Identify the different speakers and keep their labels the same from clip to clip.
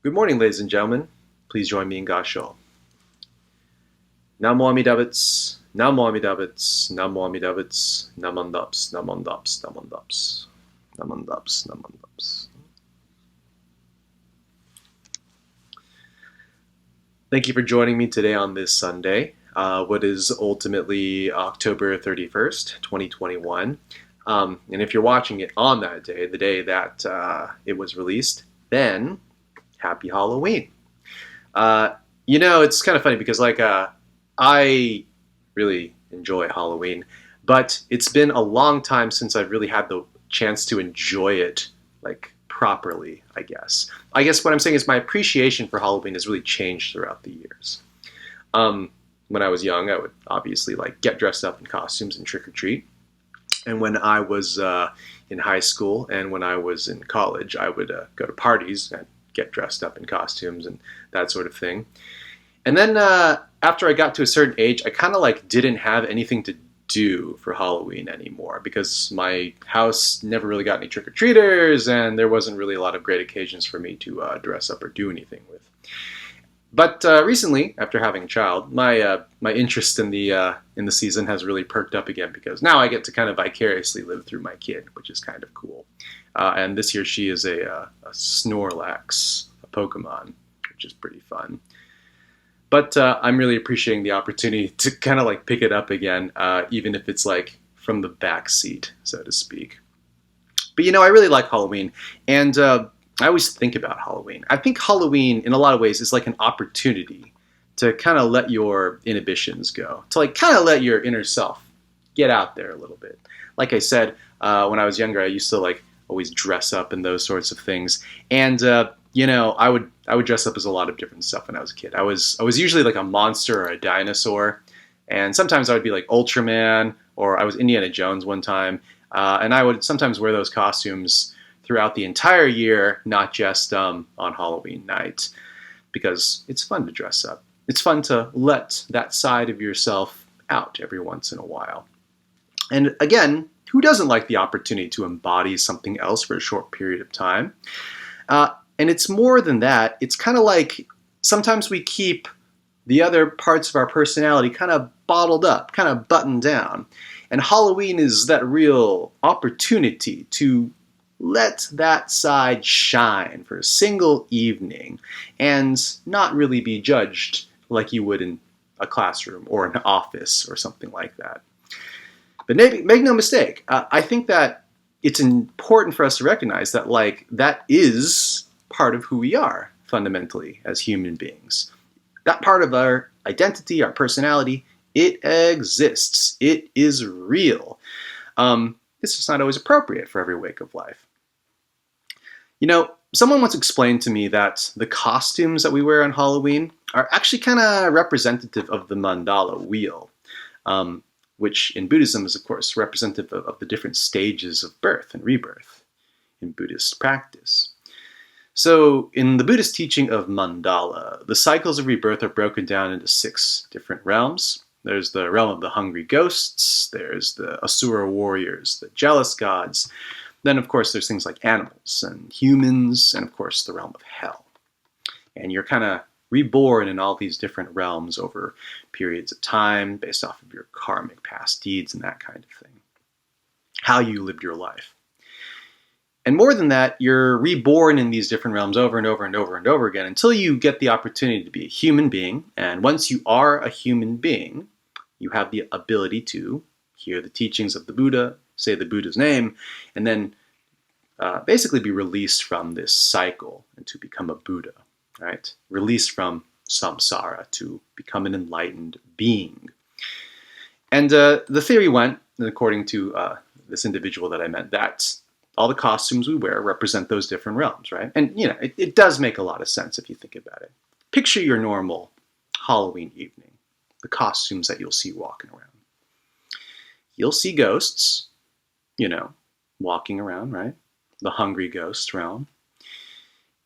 Speaker 1: Good morning, ladies and gentlemen. Please join me in Gasho. Namo Amidabits, Namo Amidabits, Namo Amidabits, Namandaps, Namandaps, Namandaps, Namandaps, Namandaps. Thank you for joining me today on this Sunday, what is ultimately October 31st, 2021. And if you're watching it on that day, the day that it was released, then happy Halloween. It's kind of funny because I really enjoy Halloween, but it's been a long time since I've really had the chance to enjoy it properly, I guess. I guess what I'm saying is my appreciation for Halloween has really changed throughout the years. When I was young, I would obviously get dressed up in costumes and trick or treat. And when I was in high school and when I was in college, I would go to parties and get dressed up in costumes and that sort of thing. And then after I got to a certain age, I kind of didn't have anything to do for Halloween anymore because my house never really got any trick-or-treaters and there wasn't really a lot of great occasions for me to dress up or do anything with. But recently, after having a child, my interest in the season has really perked up again because now I get to kind of vicariously live through my kid, which is kind of cool. And this year she is a Snorlax, a Pokemon, which is pretty fun. But I'm really appreciating the opportunity to kind of pick it up again, even if it's from the back seat, so to speak. But I really like Halloween, and I always think about Halloween. I think Halloween, in a lot of ways, is like an opportunity to kind of let your inhibitions go, to kind of let your inner self get out there a little bit. Like I said, when I was younger, I used to always dress up and those sorts of things, and I would dress up as a lot of different stuff when I was a kid. I was usually a monster or a dinosaur, and sometimes I would be Ultraman, or I was Indiana Jones one time, and I would sometimes wear those costumes throughout the entire year, not just on Halloween night, because it's fun to dress up. It's fun to let that side of yourself out every once in a while. And again, who doesn't like the opportunity to embody something else for a short period of time? And it's more than that. It's kind of sometimes we keep the other parts of our personality kind of bottled up, kind of buttoned down. And Halloween is that real opportunity to let that side shine for a single evening and not really be judged like you would in a classroom or an office or something like that. But make no mistake, I think that it's important for us to recognize that that is part of who we are fundamentally as human beings. That part of our identity, our personality, it exists. It is real. It's just not always appropriate for every wake of life. Someone once explained to me that the costumes that we wear on Halloween are actually kind of representative of the mandala wheel, which in Buddhism is, of course, representative of the different stages of birth and rebirth in Buddhist practice. So in the Buddhist teaching of mandala, the cycles of rebirth are broken down into 6 different realms. There's the realm of the hungry ghosts, there's the Asura warriors, the jealous gods, then of course there's things like animals and humans, and of course the realm of hell. And you're kind of reborn in all these different realms over periods of time based off of your karmic past deeds and that kind of thing. How you lived your life. And more than that, you're reborn in these different realms over and over and over and over again until you get the opportunity to be a human being. And once you are a human being, you have the ability to hear the teachings of the Buddha, say the Buddha's name, and then basically be released from this cycle and to become a Buddha, right? Released from samsara to become an enlightened being. And the theory went, according to this individual that I met, that all the costumes we wear represent those different realms, right? And, it does make a lot of sense if you think about it. Picture your normal Halloween evening, the costumes that you'll see walking around. You'll see ghosts, walking around, right? The hungry ghost realm.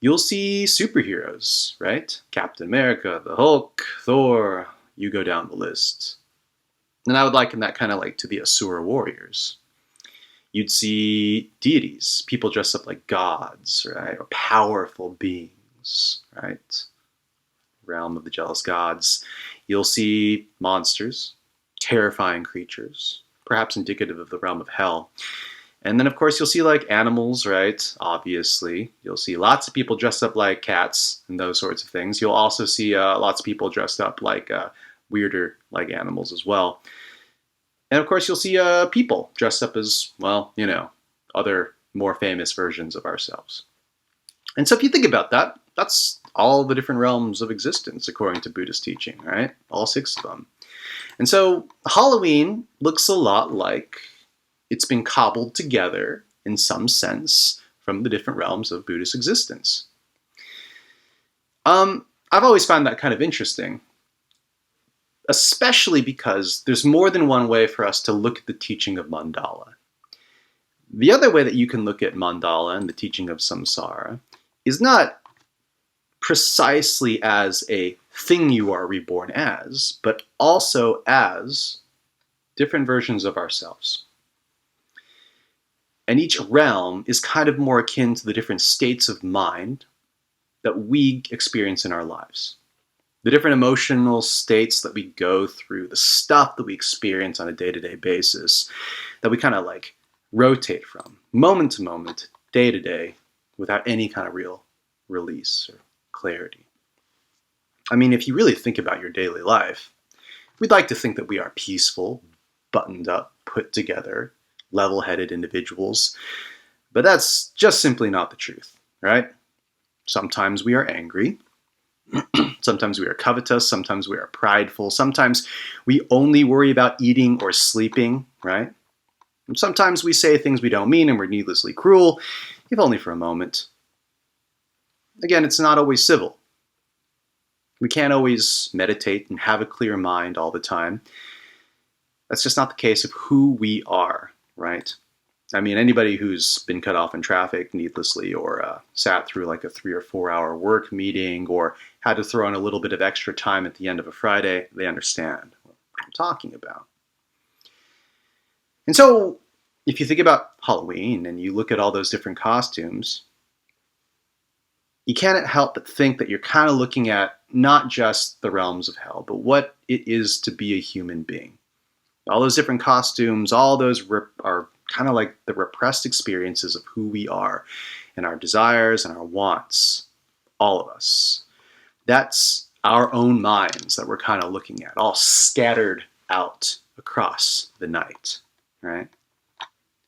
Speaker 1: You'll see superheroes, right? Captain America, the Hulk, Thor, you go down the list. And I would liken that kind of to the Asura warriors. You'd see deities, people dressed up like gods, right? Or powerful beings. realms, right? Realm of the jealous gods. You'll see monsters, terrifying creatures, perhaps indicative of the realm of hell. And then, of course, you'll see like animals, right? Obviously. You'll see lots of people dressed up like cats and those sorts of things. You'll also see lots of people dressed up like weirder like animals as well. And of course, you'll see people dressed up as, well, other more famous versions of ourselves. And so if you think about that, that's all the different realms of existence according to Buddhist teaching, right? All 6 of them. And so Halloween looks a lot like it's been cobbled together in some sense from the different realms of Buddhist existence. I've always found that kind of interesting, especially because there's more than one way for us to look at the teaching of mandala. The other way that you can look at mandala and the teaching of samsara is not precisely as a thing you are reborn as, but also as different versions of ourselves. And each realm is kind of more akin to the different states of mind that we experience in our lives. The different emotional states that we go through, the stuff that we experience on a day-to-day basis, that we kind of like rotate from moment to moment, day to day, without any kind of real release or clarity. I mean, if you really think about your daily life, we'd like to think that we are peaceful, buttoned up, put together, level-headed individuals, but that's just simply not the truth, right? Sometimes we are angry, sometimes we are covetous, sometimes we are prideful, sometimes we only worry about eating or sleeping, right? And sometimes we say things we don't mean and we're needlessly cruel, if only for a moment. Again, it's not always civil. We can't always meditate and have a clear mind all the time. That's just not the case of who we are, right? I mean, anybody who's been cut off in traffic needlessly or sat through like a 3 or 4 hour work meeting or had to throw in a little bit of extra time at the end of a Friday, they understand what I'm talking about. And so if you think about Halloween and you look at all those different costumes, you can't help but think that you're kind of looking at not just the realms of hell, but what it is to be a human being. All those different costumes, all those are kind of like the repressed experiences of who we are and our desires and our wants, all of us. That's our own minds that we're kind of looking at, all scattered out across the night, right?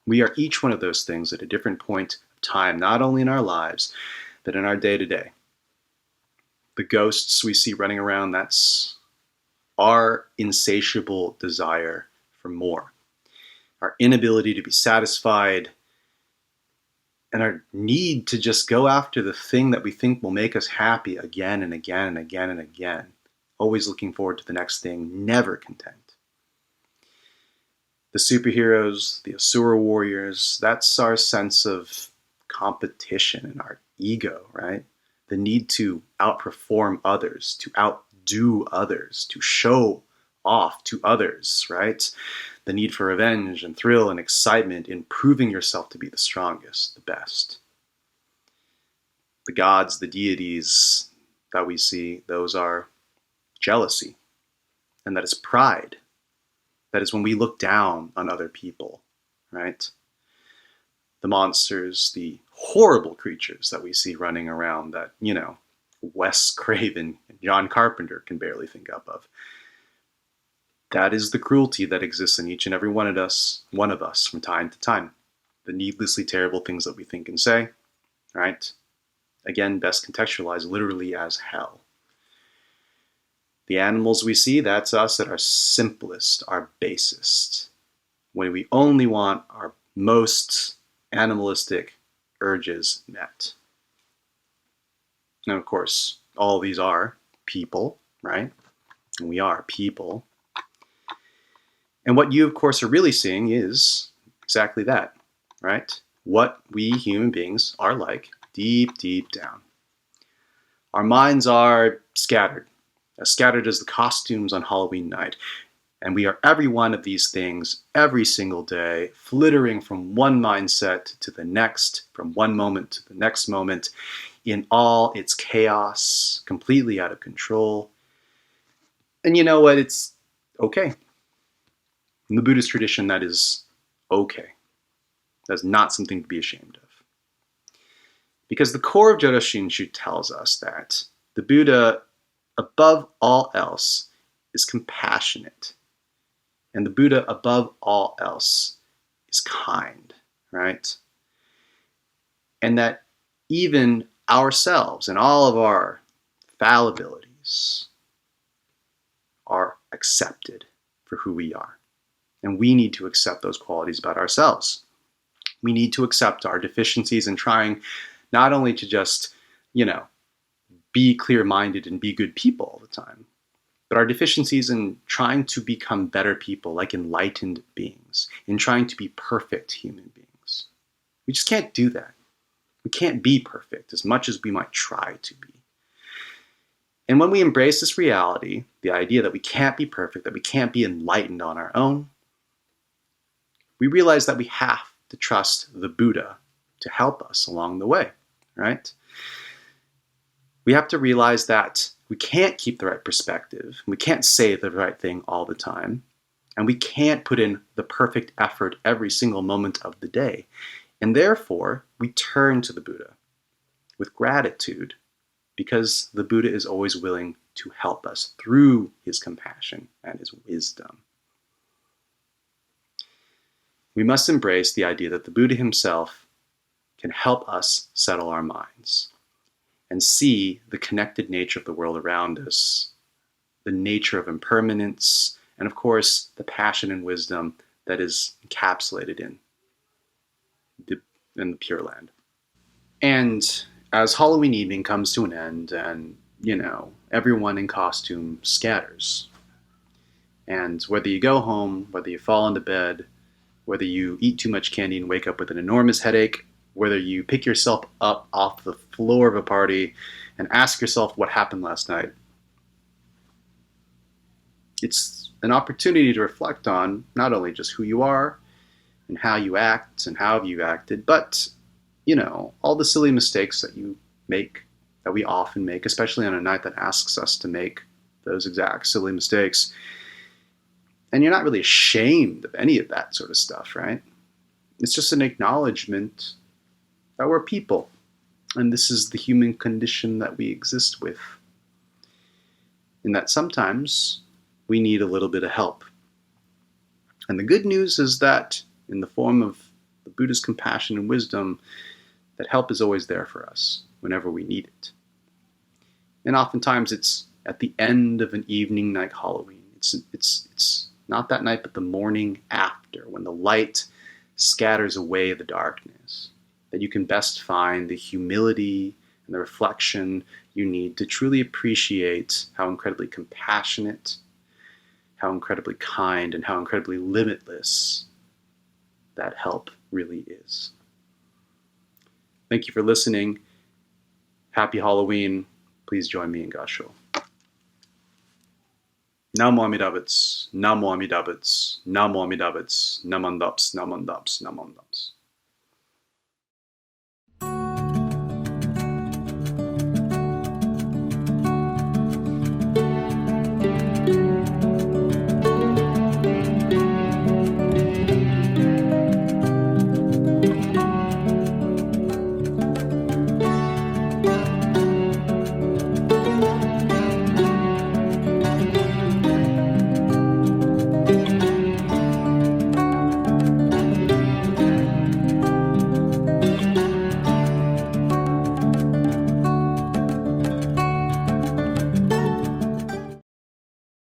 Speaker 1: We are each one of those things at a different point of time, not only in our lives, but in our day-to-day. The ghosts we see running around, that's our insatiable desire for more, our inability to be satisfied, and our need to just go after the thing that we think will make us happy again and again and again and again, always looking forward to the next thing, never content. The superheroes, the Asura warriors, that's our sense of competition and our ego, right? The need to outperform others, to outdo others, to show off to others, right? The need for revenge and thrill and excitement in proving yourself to be the strongest, the best. The gods, the deities that we see, those are jealousy, and that is pride. That is when we look down on other people, right? The monsters, the horrible creatures that we see running around that, Wes Craven and John Carpenter can barely think up of. That is the cruelty that exists in each and every one of us from time to time. The needlessly terrible things that we think and say, right? Again, best contextualized literally as hell. The animals we see, that's us at our simplest, our basest, when we only want our most animalistic urges met. And of course, all these are people, right? And we are people. And what you, of course, are really seeing is exactly that, right? What we human beings are like deep, deep down. Our minds are scattered, as scattered as the costumes on Halloween night. And we are every one of these things every single day, flittering from one mindset to the next, from one moment to the next moment, in all its chaos, completely out of control. And you know what? It's okay. In the Buddhist tradition, that is okay. That's not something to be ashamed of. Because the core of Jodo Shinshu tells us that the Buddha, above all else, is compassionate. And the Buddha, above all else, is kind, right? And that even ourselves and all of our fallibilities are accepted for who we are. And we need to accept those qualities about ourselves. We need to accept our deficiencies and trying not only to just, be clear-minded and be good people all the time, but our deficiencies in trying to become better people, like enlightened beings, in trying to be perfect human beings. We just can't do that. We can't be perfect as much as we might try to be. And when we embrace this reality, the idea that we can't be perfect, that we can't be enlightened on our own, we realize that we have to trust the Buddha to help us along the way, right? We have to realize that we can't keep the right perspective, we can't say the right thing all the time, and we can't put in the perfect effort every single moment of the day. And therefore, we turn to the Buddha with gratitude, because the Buddha is always willing to help us through his compassion and his wisdom. We must embrace the idea that the Buddha himself can help us settle our minds and see the connected nature of the world around us, the nature of impermanence, and of course, the passion and wisdom that is encapsulated in the Pure Land. And as Halloween evening comes to an end and, everyone in costume scatters, and whether you go home, whether you fall into bed, whether you eat too much candy and wake up with an enormous headache, whether you pick yourself up off the floor of a party and ask yourself what happened last night, it's an opportunity to reflect on not only just who you are and how you act and how you acted, but, all the silly mistakes that you make, that we often make, especially on a night that asks us to make those exact silly mistakes. And you're not really ashamed of any of that sort of stuff, right? It's just an acknowledgement that we're people, and this is the human condition that we exist with, and that sometimes we need a little bit of help. And the good news is that in the form of the Buddha's compassion and wisdom, that help is always there for us whenever we need it. And oftentimes it's at the end of an evening like Halloween. It's not that night, but the morning after, when the light scatters away the darkness, that you can best find the humility and the reflection you need to truly appreciate how incredibly compassionate, how incredibly kind, and how incredibly limitless that help really is. Thank you for listening. Happy Halloween. Please join me in Gasho. Namo Amidabits, Namo Amidabits, Namo Amidabits, Namandaps, Namandaps, Namandaps.